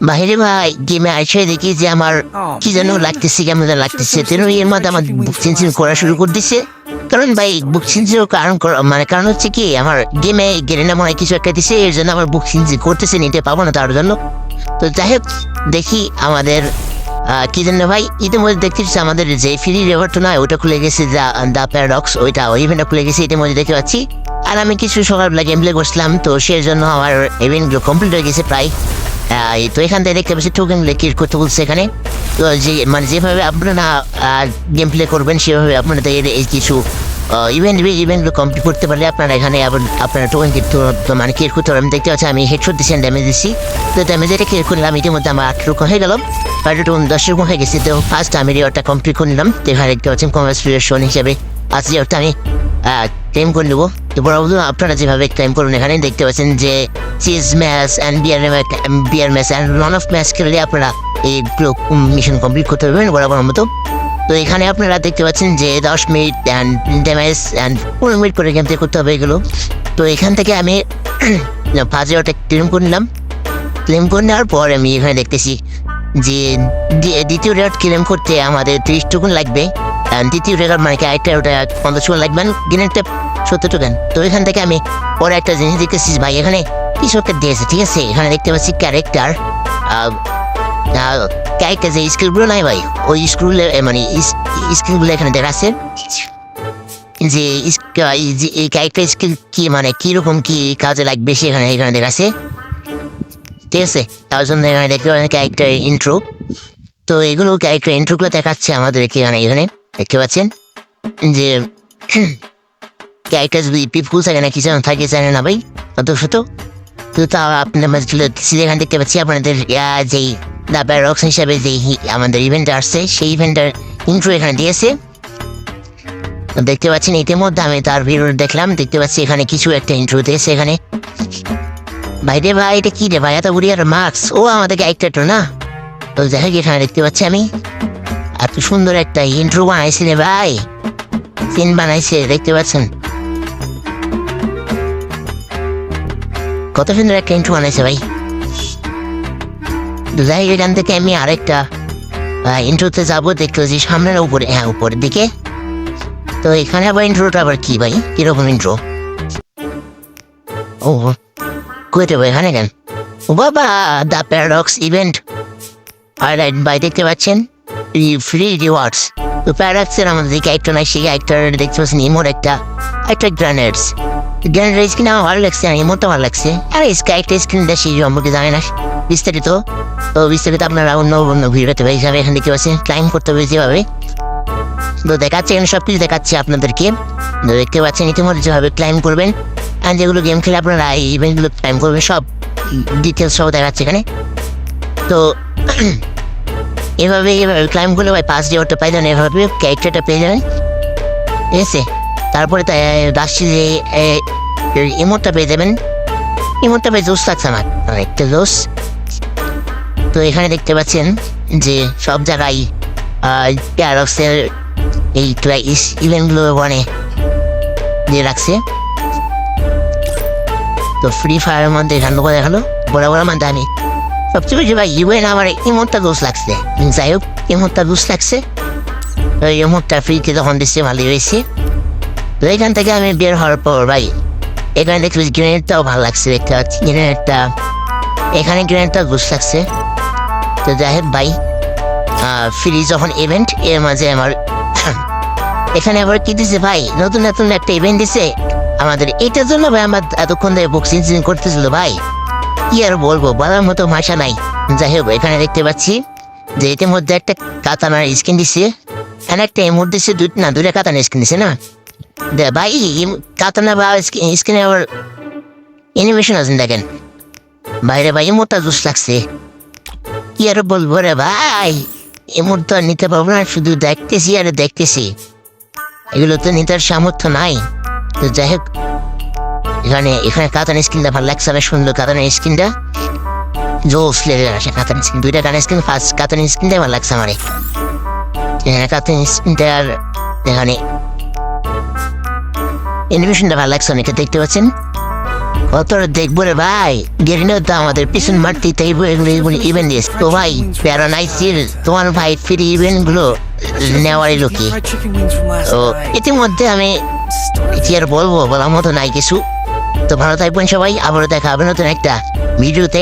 বাহিরে ভাই গেমে আসে দেখি যে আমার কি যেন লাগতেছে, কেমন যেন লাগতেছে। তেন এর মধ্যে আমার বুক চিনচিন করা শুরু করে দিচ্ছে। কারণ ভাই বুক চিনচিন কারণ হচ্ছে কি, আমার গেমে গেরেনা মনে হয় কিছু একটা দিছে, এর জন্য আমার বুক চিনচিন করতেছে, নিতে পাবো না তার জন্য। তো যাই হোক, দেখি আমাদের কি জন্য ভাই ইতিমধ্যে দেখতেছি আমাদের যে ফ্রি রেভারটা নয় ওটা খুলে গেছে, দ্য প্যারাডক্স, ওইটা ওই ইভেন্টটা খুলে গেছে ইতিমধ্যে দেখতে পাচ্ছি। আর আমি কিছু সকালবেলা গেম প্লে করছিলাম, তো সেই জন্য আমার ইভেন্টগুলো কমপ্লিট হয়ে গেছে প্রায়। তো এখান থেকে দেখতে পাচ্ছি টোকেন ক্রিয়েট করতে বলছে এখানে। তো যে মানে যেভাবে আপনারা গেম প্লে করবেন সেভাবে আপনাদের এই কিছু ইভেন্টগুলো কমপ্লিট করতে পারলে আপনারা এখানে আপনারা টোকেন মানে ক্রিয়েট করতে পারবেন। দেখতে পাচ্ছি আমি হেডশট দিচ্ছি, ড্যামেজ দিচ্ছি। তো ড্যামেজ এটা ক্রিয়েট করলাম, ইতিমধ্যে আমার 8 রকম হয়ে গেলাম, 10 রকম হয়ে গেছে। তো ফার্স্ট আমি রিওয়ার্ডটা কমপ্লিট করে নিলাম। তো এখানে দেখতে পাচ্ছেন কংগ্রেচুলেশন হিসেবে আজকে রিওয়ার্ডটা আমি ক্লেম করে নেবো। তো বরাবর আপনারা যেভাবে ক্লেম করুন, এখানে দেখতে পাচ্ছেন যে cheese match and beer match and run of match খেললে আপনারা এইগুলো মিশন কমপ্লিট করতে পারবেন বরাবর মতো। তো এখানে আপনারা দেখতে পাচ্ছেন যে 10 minute and damage and 15 minute করে গেম প্লে করতে হবে এগুলো। তো এখান থেকে আমি ফার্স্ট রিওয়ার্ডটা ক্লেম করে নিলাম। ক্লেম করে নেওয়ার পর আমি এখানে দেখতেছি যে দ্বিতীয় রিওয়ার্ড ক্লেম করতে আমাদের 30 টোকেন লাগবে। দ্বিতীয় রেগার মানে একটা ওটা 50 টোকেন লাগবে, গেনেরটা 70 টোকেন। তো এখান থেকে আমি পরে একটা জিনিস দেখতেছি ভাই, এখানে কিছু একটা দিয়েছে, ঠিক আছে। এখানে দেখতে পাচ্ছি ক্যারেক্টার যে স্কিলগুলো নাই ভাই, ওই স্কিলগুলো মানে স্কিলগুলো এখানে দেখা আছে যে এই ক্যারেক্টার স্কিল কি মানে কিরকম কি কাজে লাগবে সেখানে এখানে দেখা আছে, ঠিক আছে। তার জন্য এখানে দেখতে পাচ্ছেন ক্যারেক্টার ইন্ট্রো। তো এগুলো ক্যারেক্টার ইন্ট্রোগুলো দেখাচ্ছে আমাদের এখানে দেখতে পাচ্ছেন যে ক্যারেক্টার যদি পিপুল থাকে না কিছু থাকে জানে না ভাই অত শত। তো তা আপনার এখানে দেখতে পাচ্ছি আপনাদের যেই দ্য প্যারাডক্স হিসাবে যে আমাদের ইভেন্ট আসছে সেই ইভেন্টের ইন্ট্রো এখানে দিয়েছে। দেখতে পাচ্ছেন ইতিমধ্যে আমি তার ভিডিও দেখলাম, দেখতে পাচ্ছি এখানে কিছু একটা ইন্ট্রো দিয়েছে এখানে। ভাই রে ভাই, এটা কি রে ভাই, এত বুড়ি আর মার্কস, ও আমাদের ক্যারেক্টারটা না। তো যাই হোক, এখানে দেখতে পাচ্ছি আমি এত সুন্দর একটা ইন্ট্রো বানাইছি রে ভাই, সিন বানাইছে দেখতে পাচ্ছেন, কত সুন্দর একটা ইন্ট্রো বানাইছে ভাই। তো যাই হোক, এখান থেকে আমি আরেকটা ইন্ট্রোতে যাবো, দেখতে পাচ্ছি সামনের উপরে, হ্যাঁ উপরের দিকে। তো এখানে আবার ইন্ট্রোটা আবার কি ভাই, কিরকম ইন্ট্রো? ও কইতে ভাই এখানে কেন? ও বাবা, দ্য প্যারাডক্স ইভেন্ট হাইলাইট ভাই, দেখতে পাচ্ছেন ফ্রি রিওয়ার্ডস। তো প্যারাডক্সের আমাদের যে ক্যারেক্টার নাই সেই ক্যারেক্টার দেখতে পাচ্ছেন ইমোর একটা গ্রানেডস স্কিন আমার ভালো লাগছে, ইমোরটা ভালো লাগছে। আর এই ক্যারেক্টার স্কিনটা সেই সম্পর্কে জানে না বিস্তারিত। তো বিস্তারিত আপনারা অন্য ভিডিওতে ভাই হিসাবে এখানে দেখতে পাচ্ছেন ক্লাইম করতে হবে যেভাবে। তো দেখাচ্ছে এখানে সব কিছু দেখাচ্ছে আপনাদেরকে, দেখতে পাচ্ছেন ইতিমধ্যে যেভাবে ক্লাইম করবেন আর যেগুলো গেম খেলে আপনারা এই ইভেন্টগুলো ক্লাইম করবেন সব ডিটেলস সব দেখাচ্ছে এখানে। তো এভাবে ক্লাইম করলে ভাই 5 রিওয়ার্ডটা পাই যাবেন, এভাবে ক্যারেক্টারটা পেয়ে যাবেন, ঠিক আছে। তারপরে তাই রাশি যে ইমোটটা পেয়ে যাবেন, ইমোটটা পেয়ে জোস লাগছে আমার একটা জোস। তো এখানে দেখতে পাচ্ছেন যে সব জায়গায় প্যারাডক্সের এই ইভেন্টগুলো মানে দিয়ে রাখছে। তো ফ্রি ফায়ারের মধ্যে এখানে দেখালো বরাবর আমার দামি সবচেয়ে বেশি ভাই ইভেন্ট আমার ইমোটটা দোষ লাগছে। যাই হোক, ইমোটটা দোষ লাগছে, ইমোটটা ফ্রিতে তখন দিচ্ছে ভালোই হয়েছে। তো এখান থেকে আমি বের হওয়ার পর ভাই এখানে দেখতে পাচ্ছি গ্রেনেডটাও ভালো লাগছে, দেখতে পাচ্ছি গ্রেনেডটা, এখানে গ্রেনেডটা দোষ লাগছে। তো যাই হোক ভাই, ফ্রি যখন ইভেন্ট এর মাঝে আমার এখানে আবার কি দিছে ভাই, নতুন একটা ইভেন্ট দিছে আমাদের। এটার জন্য ভাই আমার এতক্ষণ ধরে বুক চিনচিন করতেছিল ভাই, কি আর বলবো, বলার মতো ভাষা নাই। যাই হোক, এখানে দেখতে পাচ্ছি যে এটার মধ্যে একটা কাতানার স্কিন দিছে, এখানে একটা ইমোট দিছে, দুইটা কাতানার স্কিন দিছে না ভাই। কাতানা বা স্কিনে আবার অ্যানিমেশন আছেন দেখেন বাইরে ভাই, ইমোটটা জোস লাগছে, কি আর বলবো রে ভাই। ইমোট তো নিতে পারবো না, শুধু দেখতেছি আর দেখতেছি, এগুলো তো নিতার সামর্থ্য নাই। তো যাই হোক, এখানে কাতানের স্কিনটা ভালো লাগছে, অনেক সুন্দর কাতানের স্কিনটা, জোস লেগে আসে কাতানের স্কিন, দুইটা কাতানের স্কিন, ফার্স্ট কাতানের স্কিনটাই ভালো লাগছে আমার। কাতানের স্কিনটা আর এখানে অ্যানিমেশনটা ভালো লাগছে অনেকে, দেখতে পাচ্ছেন কত দেখবো রে ভাই গেরিনো তো আমাদের পিছন মারতে তাই ইভেন্ট দিয়েছে তো ভাই প্যারানাইসির তোমার ভাই ফ্রি ইভেন্ট গুলো নেওয়ারই লোকে তো ইতিমধ্যে আমি কি আর বলবো বলার মতো নাই কিছু তো ভালো থাকবেন সবাই আবারও দেখা হবে নতুন একটা ভিডিওতে